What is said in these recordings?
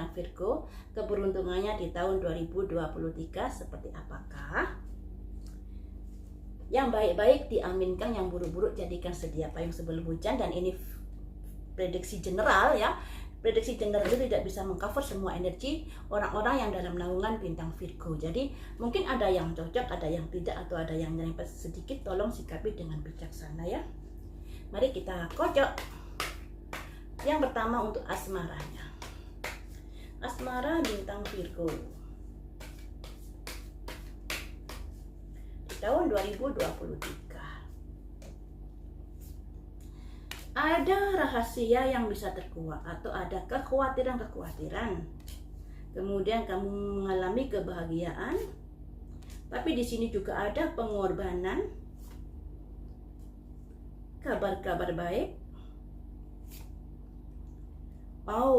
bintang Virgo, keberuntungannya di tahun 2023 seperti apakah? Yang baik-baik diaminkan, yang buruk-buruk jadikan sedia payung sebelum hujan. Dan ini prediksi general ya. Prediksi general itu tidak bisa mengcover semua energi orang-orang yang dalam naungan bintang Virgo. Jadi mungkin ada yang cocok, ada yang tidak, atau ada yang nyerempet sedikit. Tolong sikapi dengan bijaksana ya. Mari kita kocok. Yang pertama untuk asmaranya. Asmara bintang Virgo di tahun 2023. Ada rahasia yang bisa terkuak atau ada kekhawatiran-kekhawatiran. Kemudian kamu mengalami kebahagiaan, tapi di sini juga ada pengorbanan, kabar-kabar baik.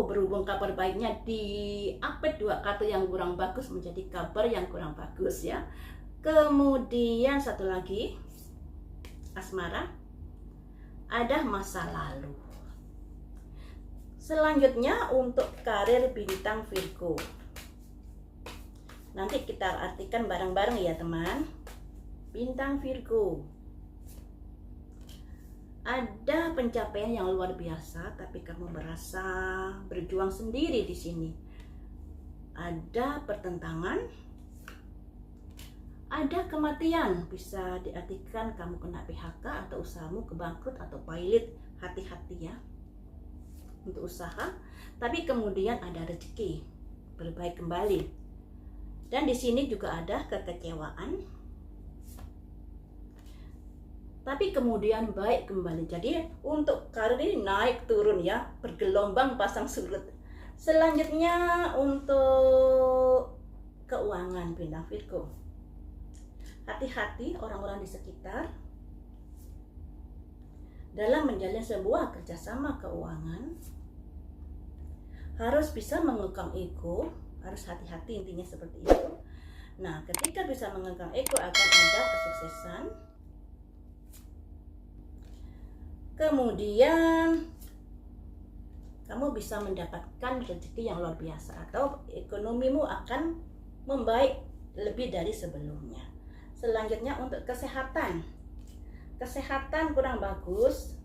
Berhubung kabar baiknya diapit dua kata yang kurang bagus menjadi kabar yang kurang bagus ya. Kemudian satu lagi, asmara. Ada masa lalu. Selanjutnya untuk karir bintang Virgo. Nanti kita artikan bareng-bareng ya teman. Bintang Virgo. Ada pencapaian yang luar biasa, tapi kamu merasa berjuang sendiri di sini. Ada pertentangan. Ada kematian, bisa diartikan kamu kena PHK atau usahamu kebangkrut atau pilot. Hati-hati ya untuk usaha. Tapi kemudian ada rezeki, berbaik kembali. Dan di sini juga ada kekecewaan. Tapi kemudian baik kembali. Jadi untuk karir ini naik turun ya, bergelombang pasang surut. Selanjutnya untuk keuangan bintang Virgo. Hati-hati orang-orang di sekitar dalam menjalin sebuah kerjasama keuangan. Harus bisa mengekang ego, harus hati-hati, intinya seperti itu. Nah, ketika bisa mengekang ego akan ada kesuksesan. Kemudian kamu bisa mendapatkan rezeki yang luar biasa atau ekonomimu akan membaik lebih dari sebelumnya. Selanjutnya untuk kesehatan. Kesehatan kurang bagus.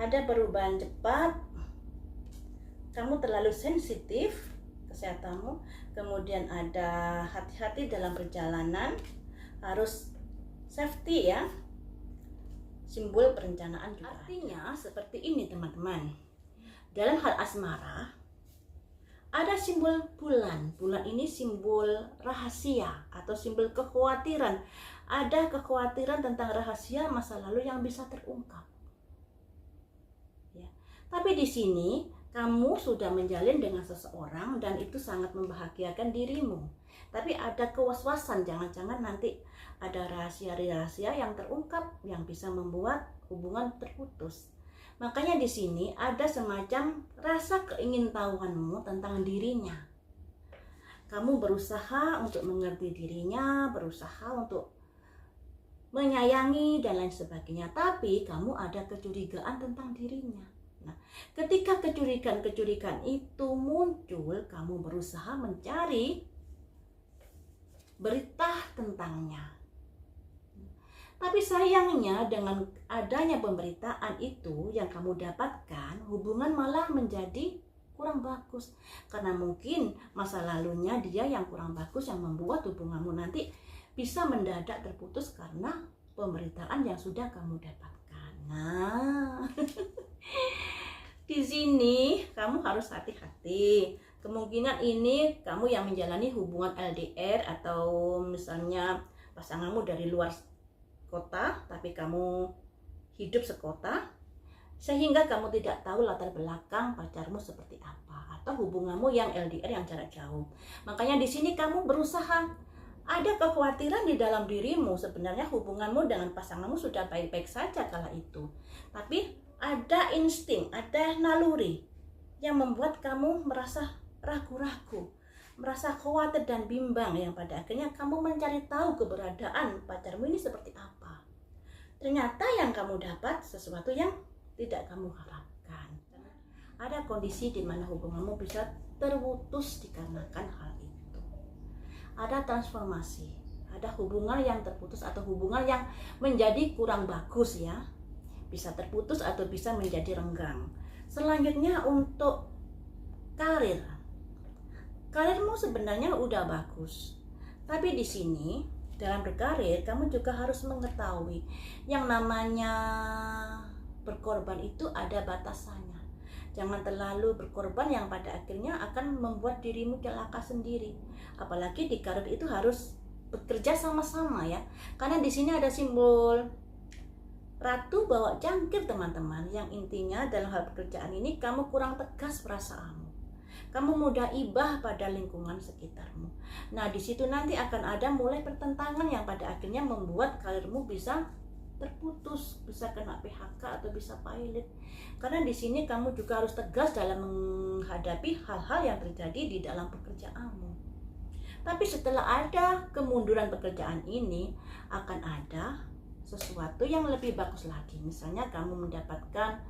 Ada perubahan cepat. Kamu terlalu sensitif kesehatanmu. Kemudian ada hati-hati dalam perjalanan. Harus safety ya. Simbol perencanaan juga. Artinya seperti ini teman-teman. Dalam hal asmara, ada simbol bulan. Bulan ini simbol rahasia atau simbol kekhawatiran. Ada kekhawatiran tentang rahasia masa lalu yang bisa terungkap. Ya. Tapi di sini kamu sudah menjalin dengan seseorang dan itu sangat membahagiakan dirimu. Tapi ada kewaswasan, jangan-jangan nanti ada rahasia-rahasia yang terungkap yang bisa membuat hubungan terputus. Makanya di sini ada semacam rasa keingintahuanmu tentang dirinya. Kamu berusaha untuk mengerti dirinya, berusaha untuk menyayangi dan lain sebagainya. Tapi kamu ada kecurigaan tentang dirinya. Nah, ketika kecurigaan itu muncul, kamu berusaha mencari berita tentangnya. Tapi sayangnya dengan adanya pemberitaan itu yang kamu dapatkan, hubungan malah menjadi kurang bagus. Karena mungkin masa lalunya dia yang kurang bagus yang membuat hubunganmu nanti bisa mendadak terputus karena pemberitaan yang sudah kamu dapatkan. Nah, di sini kamu harus hati-hati. Kemungkinan ini kamu yang menjalani hubungan LDR atau misalnya pasanganmu dari luar kota tapi kamu hidup sekota, sehingga kamu tidak tahu latar belakang pacarmu seperti apa atau hubunganmu yang LDR yang jarak jauh. Makanya di sini kamu berusaha, ada kekhawatiran di dalam dirimu, sebenarnya hubunganmu dengan pasanganmu sudah baik-baik saja kala itu, tapi ada insting, ada naluri yang membuat kamu merasa ragu-ragu, merasa khawatir dan bimbang, yang pada akhirnya kamu mencari tahu keberadaan pacarmu ini seperti apa. Ternyata yang kamu dapat sesuatu yang tidak kamu harapkan. ada kondisi di mana hubunganmu bisa terputus dikarenakan hal itu. Ada transformasi, ada hubungan yang terputus atau hubungan yang menjadi kurang bagus ya. Bisa terputus atau bisa menjadi renggang. Selanjutnya untuk karir. Karirmu sebenarnya udah bagus. Tapi di sini dalam berkarir kamu juga harus mengetahui yang namanya berkorban itu ada batasannya. Jangan terlalu berkorban yang pada akhirnya akan membuat dirimu celaka sendiri. Apalagi di karir itu harus bekerja sama-sama ya. Karena di sini ada simbol ratu bawa cangkir teman-teman. Yang intinya dalam hal pekerjaan ini kamu kurang tegas perasaanmu. Kamu mudah ibah pada lingkungan sekitarmu. Nah, di situ nanti akan ada mulai pertentangan yang pada akhirnya membuat karirmu bisa terputus, bisa kena PHK atau bisa pilot. Karena di sini kamu juga harus tegas dalam menghadapi hal-hal yang terjadi di dalam pekerjaanmu. Tapi setelah ada kemunduran pekerjaan ini, akan ada sesuatu yang lebih bagus lagi. Misalnya kamu mendapatkan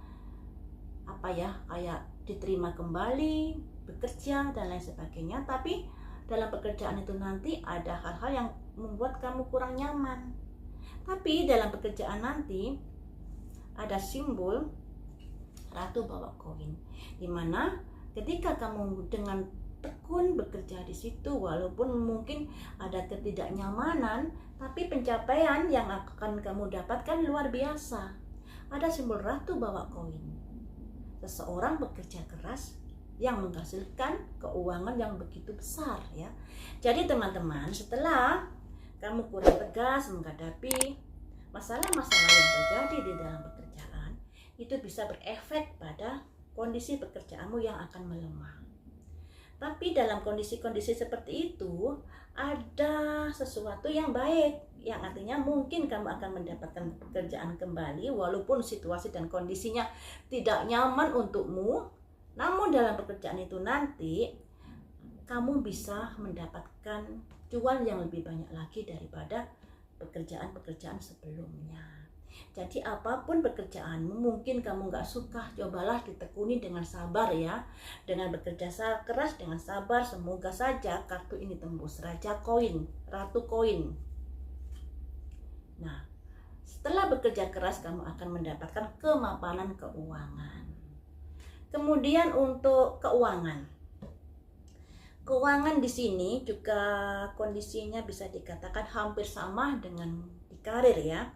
kayak diterima kembali, bekerja dan lain sebagainya. Tapi dalam pekerjaan itu nanti ada hal-hal yang membuat kamu kurang nyaman. Tapi dalam pekerjaan nanti ada simbol ratu bawa koin, dimana ketika kamu dengan tekun bekerja di situ, walaupun mungkin ada ketidaknyamanan, tapi pencapaian yang akan kamu dapatkan luar biasa. Ada simbol ratu bawa koin, seseorang bekerja keras yang menghasilkan keuangan yang begitu besar ya. Jadi teman-teman, setelah kamu kurang tegas menghadapi masalah-masalah yang terjadi di dalam pekerjaan, itu bisa berefek pada kondisi pekerjaanmu yang akan melemah. Tapi dalam kondisi-kondisi seperti itu ada sesuatu yang baik, yang artinya mungkin kamu akan mendapatkan pekerjaan kembali walaupun situasi dan kondisinya tidak nyaman untukmu. Namun dalam pekerjaan itu nanti kamu bisa mendapatkan cuan yang lebih banyak lagi daripada pekerjaan-pekerjaan sebelumnya. Jadi apapun pekerjaanmu, mungkin kamu nggak suka, cobalah ditekuni dengan sabar ya. Dengan bekerja keras, dengan sabar, semoga saja kartu ini tembus. Raja koin, ratu koin. Nah, setelah bekerja keras kamu akan mendapatkan kemapanan keuangan. Kemudian untuk keuangan. Keuangan di sini juga kondisinya bisa dikatakan hampir sama dengan di karir ya.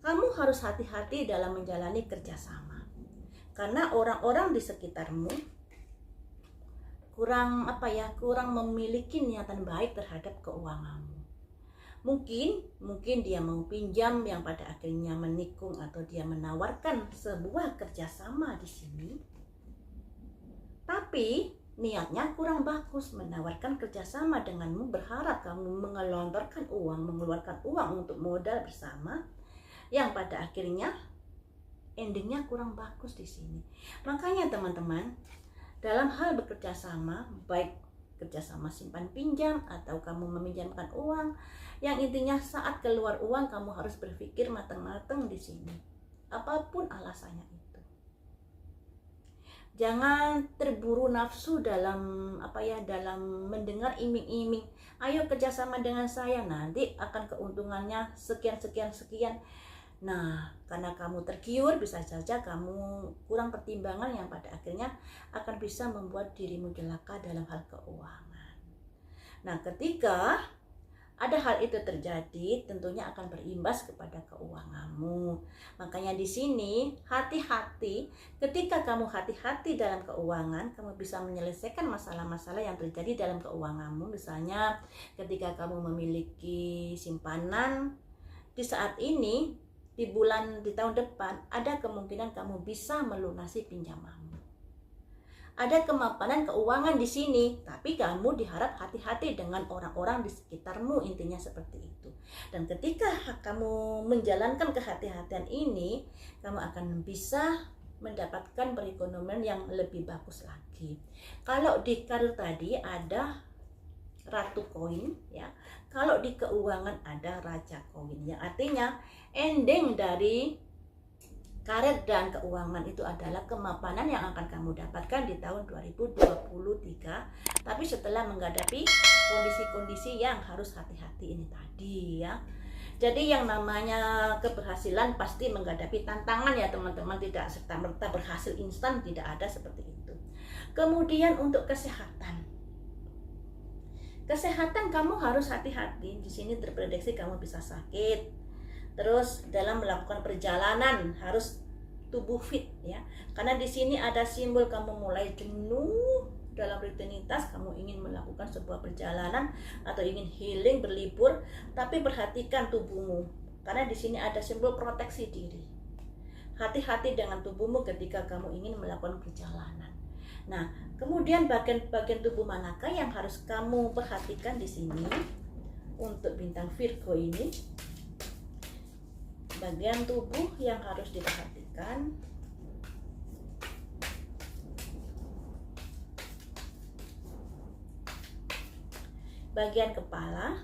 Kamu harus hati-hati dalam menjalani kerjasama, karena orang-orang di sekitarmu kurang memiliki niatan baik terhadap keuanganmu. Mungkin dia mau pinjam yang pada akhirnya menikung atau dia menawarkan sebuah kerjasama di sini, tapi niatnya kurang bagus menawarkan kerjasama denganmu, berharap kamu mengelontorkan uang, mengeluarkan uang untuk modal bersama, yang pada akhirnya endingnya kurang bagus di sini. Makanya teman-teman, dalam hal bekerja sama, baik kerjasama simpan pinjam atau kamu meminjamkan uang, yang intinya saat keluar uang kamu harus berpikir matang-matang di sini. Apapun alasannya itu. Jangan terburu nafsu dalam dalam mendengar iming-iming. Ayo kerjasama dengan saya, nanti akan keuntungannya sekian. Nah, karena kamu tergiur, bisa saja kamu kurang pertimbangan yang pada akhirnya akan bisa membuat dirimu celaka dalam hal keuangan. Nah, ketika ada hal itu terjadi, tentunya akan berimbas kepada keuanganmu. Makanya di sini hati-hati. Ketika kamu hati-hati dalam keuangan, kamu bisa menyelesaikan masalah-masalah yang terjadi dalam keuanganmu. Misalnya ketika kamu memiliki simpanan di saat ini, di tahun depan ada kemungkinan kamu bisa melunasi pinjamanmu. Ada kemapanan keuangan di sini, tapi kamu diharap hati-hati dengan orang-orang di sekitarmu, intinya seperti itu. Dan ketika kamu menjalankan kehati-hatian ini, kamu akan bisa mendapatkan perekonomian yang lebih bagus lagi. Kalau di karir tadi ada ratu koin ya. Kalau di keuangan ada raja koin, yang artinya ending dari Karir dan keuangan itu adalah kemapanan yang akan kamu dapatkan di tahun 2023. Tapi setelah menghadapi kondisi-kondisi yang harus hati-hati ini tadi ya. Jadi yang namanya keberhasilan pasti menghadapi tantangan ya teman-teman, tidak serta-merta berhasil instan, tidak ada seperti itu. Kemudian untuk kesehatan. Kesehatan kamu harus hati-hati. Di sini terprediksi kamu bisa sakit. Terus dalam melakukan perjalanan harus tubuh fit ya. Karena di sini ada simbol kamu mulai jenuh dalam rutinitas, kamu ingin melakukan sebuah perjalanan atau ingin healing, berlibur, tapi perhatikan tubuhmu. Karena di sini ada simbol proteksi diri. Hati-hati dengan tubuhmu ketika kamu ingin melakukan perjalanan. Nah, kemudian bagian-bagian tubuh manakah yang harus kamu perhatikan di sini? Untuk bintang Virgo ini, bagian tubuh yang harus diperhatikan bagian kepala.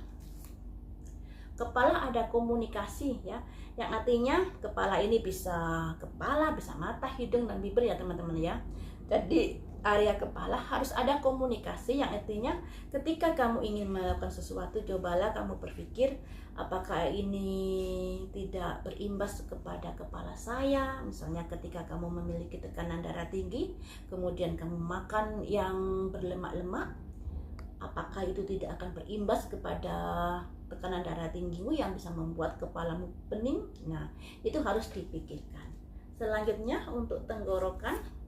Kepala ada komunikasi ya, yang artinya kepala ini bisa kepala, bisa mata, hidung, dan bibir ya teman-teman ya. Jadi area kepala harus ada komunikasi, yang artinya ketika kamu ingin melakukan sesuatu, cobalah kamu berpikir apakah ini tidak berimbas kepada kepala saya. Misalnya ketika kamu memiliki tekanan darah tinggi, kemudian kamu makan yang berlemak-lemak, apakah itu tidak akan berimbas kepada tekanan darah tinggimu yang bisa membuat kepalamu pening? Nah, itu harus dipikirkan. Selanjutnya untuk tenggorokan.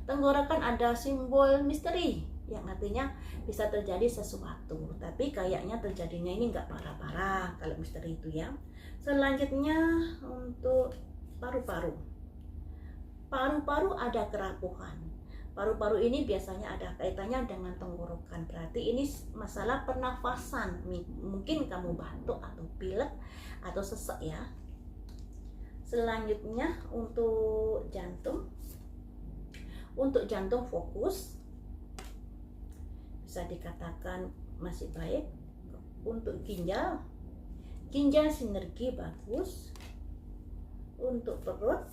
Tenggorokan ada simbol misteri, yang artinya bisa terjadi sesuatu, tapi kayaknya terjadinya ini nggak parah-parah kalau misteri itu ya. Selanjutnya untuk paru-paru. Paru-paru ada kerapuhan. Paru-paru ini biasanya ada kaitannya dengan tenggorokan, berarti ini masalah pernafasan. Mungkin kamu batuk atau pilek atau sesek ya. Selanjutnya untuk jantung. Untuk jantung fokus, bisa dikatakan masih baik. Untuk ginjal sinergi bagus. Untuk perut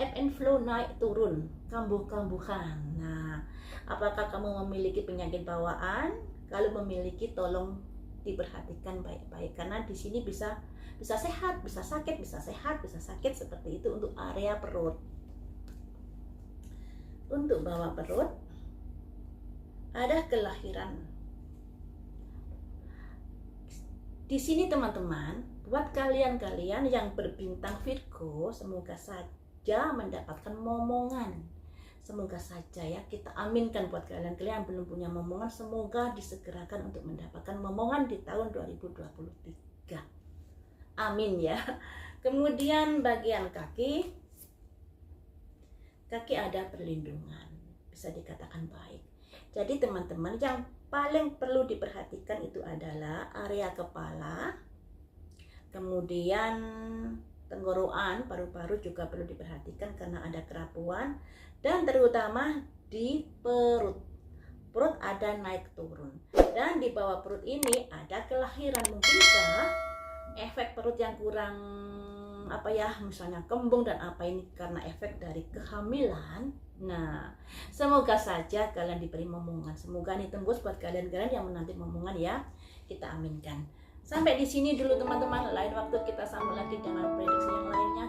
ebb and flow, naik turun, kambuh-kambuhan. Nah, apakah kamu memiliki penyakit bawaan? Kalau memiliki, tolong diperhatikan baik-baik, karena di sini bisa sehat, bisa sakit, bisa sehat, bisa sakit, seperti itu untuk area perut. Untuk bawah perut ada kelahiran. Di sini teman-teman, buat kalian-kalian yang berbintang Virgo, semoga saja mendapatkan momongan. Semoga saja ya, kita aminkan buat kalian-kalian yang belum punya momongan, semoga disegerakan untuk mendapatkan momongan di tahun 2023. Amin ya. Kemudian bagian kaki ada perlindungan, bisa dikatakan baik. Jadi teman-teman, yang paling perlu diperhatikan itu adalah area kepala, kemudian tenggorokan, paru-paru juga perlu diperhatikan karena ada kerapuan, dan terutama di perut. Perut ada naik turun, dan di bawah perut ini ada kelahiran. Mungkinkah efek perut yang kurang misalnya kembung dan ini karena efek dari kehamilan. Nah, semoga saja kalian diberi momongan, semoga ini tembus buat kalian-kalian yang menanti momongan ya, kita aminkan. Sampai di sini dulu teman-teman, lain waktu kita sambung lagi dengan prediksi yang lainnya.